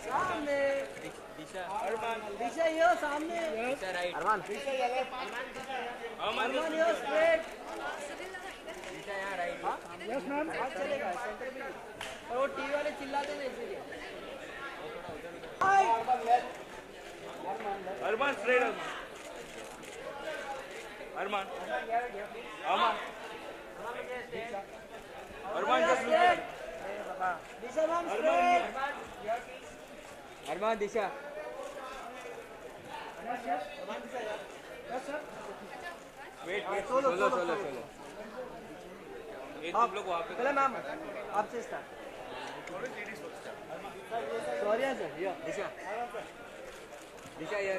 सामने दिशा ये सामने दिशा राइट अरमान ये स्ट्रेट दिशा यहाँ राइट यस मैम आज चलेगा सेंटर में और वो टीवी वाले चिल्लाते ना इसलिए अरमान स्ट्रेट अरमान अरमान दिशा मैम स्ट्रेट अरमान दिशा वेट सोलो तुम लोग वहाँ पे पहले मैम आपसे स्टार्ट सॉरी सर या दिशा दिशा ये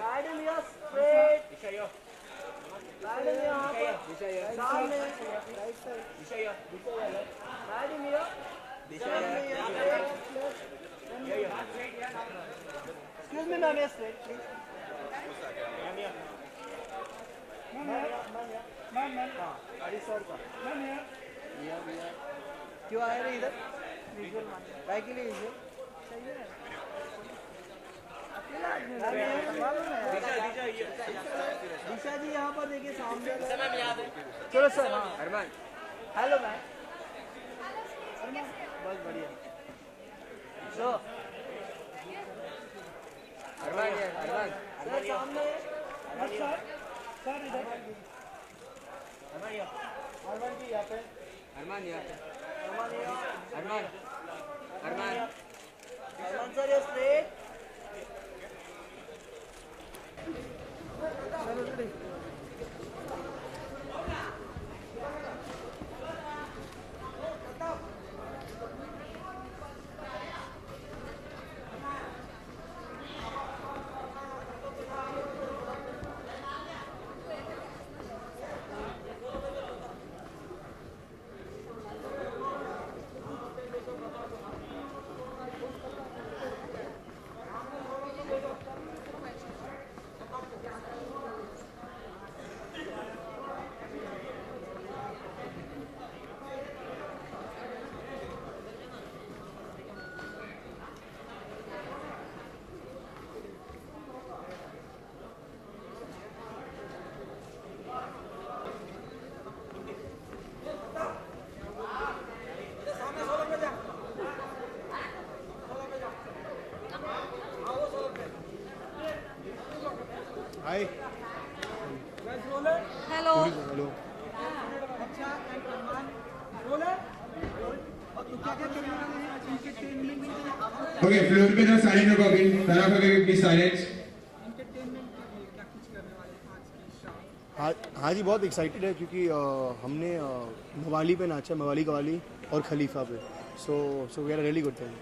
राइट इन योर स्ट्रेट दिशा यो राइट इन यहाँ पर दिशा ये सामने राइट साइड दिशा यो राइट इन योर दिशा ये excuse me ma'am straight please ma'am गाड़ी सर का क्यों आए रहे इधर विजुअल काय के लिए विजुअल चाहिए दिशा जी यहाँ पर देखिए सामने चलो सर हाँ अरमान हेलो मैम बहुत बढ़िया लो अरमान ये अरमान सर सामने सर इधर अरमान जी यहाँ पे अरमान यहाँ पे अरमान अरमान अरमान अरमान सर ये straight hi hello hello okay floor पे ना साइलेंट होगा अभी तरफ अगर प्लीज साइलेंस हाँ जी बहुत एक्साइटेड है क्योंकि हमने मवाली पे नाचा मवाली कवाली और खलीफा पे so we are really good time.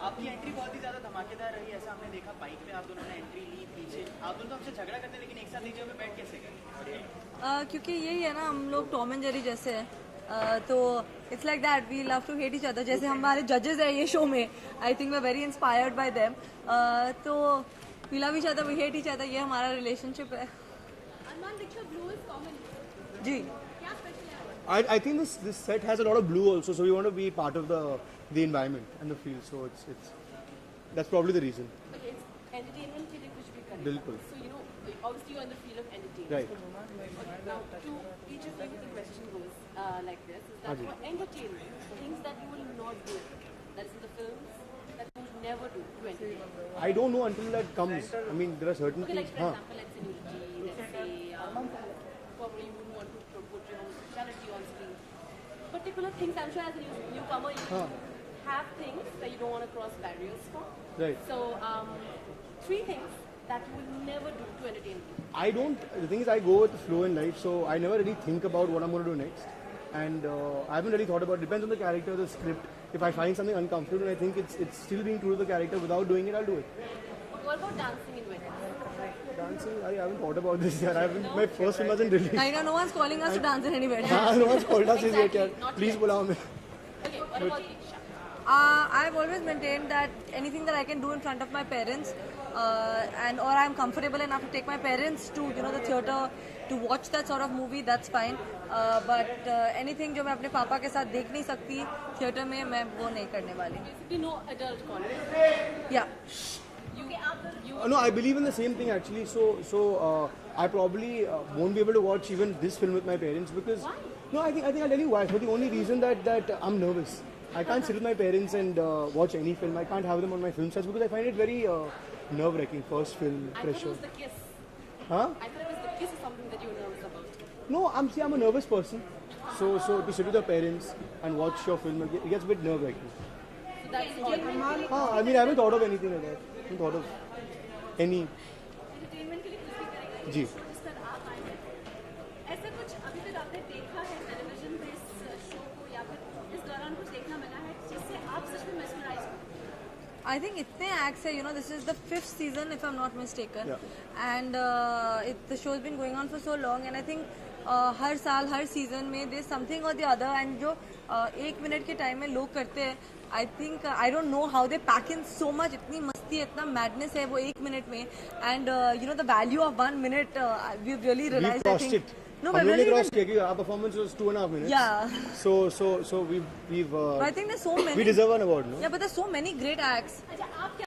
आपकी एंट्री बहुत ही ज़्यादा धमाकेदार रही, ऐसा हमने देखा बाइक पे आप दोनों ने एंट्री ली पीछे, आप दोनों तो हमसे झगड़ा करते लेकिन एक साथ नीचे पे बैठ कैसे गए? क्योंकि यही है ना, हम लोग टॉम एंड जेरी जैसे हैं, तो it's like that we love to hate each other. जैसे हमारे जजेस हैं ये शो में, I think we very inspired by them, तो we love each other, we hate each other, ये हमारा रिलेशनशिप है जी। I think this set has a lot of blue also, so we want to be part of the environment and the field, so it's that's probably the reason. Okay, it's entertainment के लिए कुछ भी करें. बिल्कुल. So you know, obviously you're in the field of entertainment. Right. Now, to each of you, the question goes like this: is that for entertainment, things that you will not do, that's in the films, that you would never do to entertain. I don't know until that comes. I mean, there are certain Okay, like things. for example, let's say nudity, let's say probably you wouldn't want to portray homosexuality on screen. Particular things, I'm sure as a newcomer, you have things that you don't want to cross barriers for. Right. So, 3 things that you will never do to entertain people. I don't. The thing is, I go with the flow in life, so I never really think about what I'm going to do next. And I haven't really thought about. Depends on the character, the script. If I find something uncomfortable and I think it's still being true to the character without doing it, I'll do it. What about dancing in weddings? Dancing, I haven't thought about this yet. My first film hasn't released. I know no one's calling us to dance in anywhere. No one's called us yet. Exactly, Yet. not Please yet. bulao me. Okay, what about Diksha? I've always maintained that anything that I can do in front of my parents, or I'm comfortable enough to take my parents to the theater to watch that sort of movie, that's fine. But anything जो मैं अपने पापा के साथ देख नहीं सकती theatre में, मैं वो नहीं करने वाली. Basically, no adult content. Yeah. No, I believe in the same thing actually. So I probably won't be able to watch even this film with my parents because. Why? No, I think I'll tell you why. For the only reason that I'm nervous. I can't sit with my parents and watch any film. I can't have them on my film sets because I find it very nerve-wracking. First film I thought it pressure. was the kiss. Huh? I thought it was the kiss or something that you were nervous about. No, I'm a nervous person. So to sit with your parents and watch your film, it gets a bit nerve-wracking. So that's all. I mean, I haven't thought of anything like that. I haven't thought of any. Entertainment के लिए कुछ भी करेंगे जी. जिस पर आप आए हैं ऐसा कुछ अभी तक आपने देखा है टेलीविजन पे इस शो को या फिर इस दौरान कुछ देखना मिला है जिससे आप सच में mesmerize हो I think itne acts hai, this is the 5th season if I'm not mistaken. Yeah. And the show's been going on for so long and I think हर साल हर सीजन में there's something or the other and जो 1 minute के time में लोग करते हैं I think I don't know how they pack in so much, इतनी मस्ती इतना madness है वो 1 मिनट में and the value of 1 minute we've really We've realized I crossed think. it. No, हमने but really crossed किया कि our performance was 2.5 minutes. Yeah. So we've But I think there's so many. we deserve an award, no? Yeah, but there's so many great acts. अच्छा आप क्या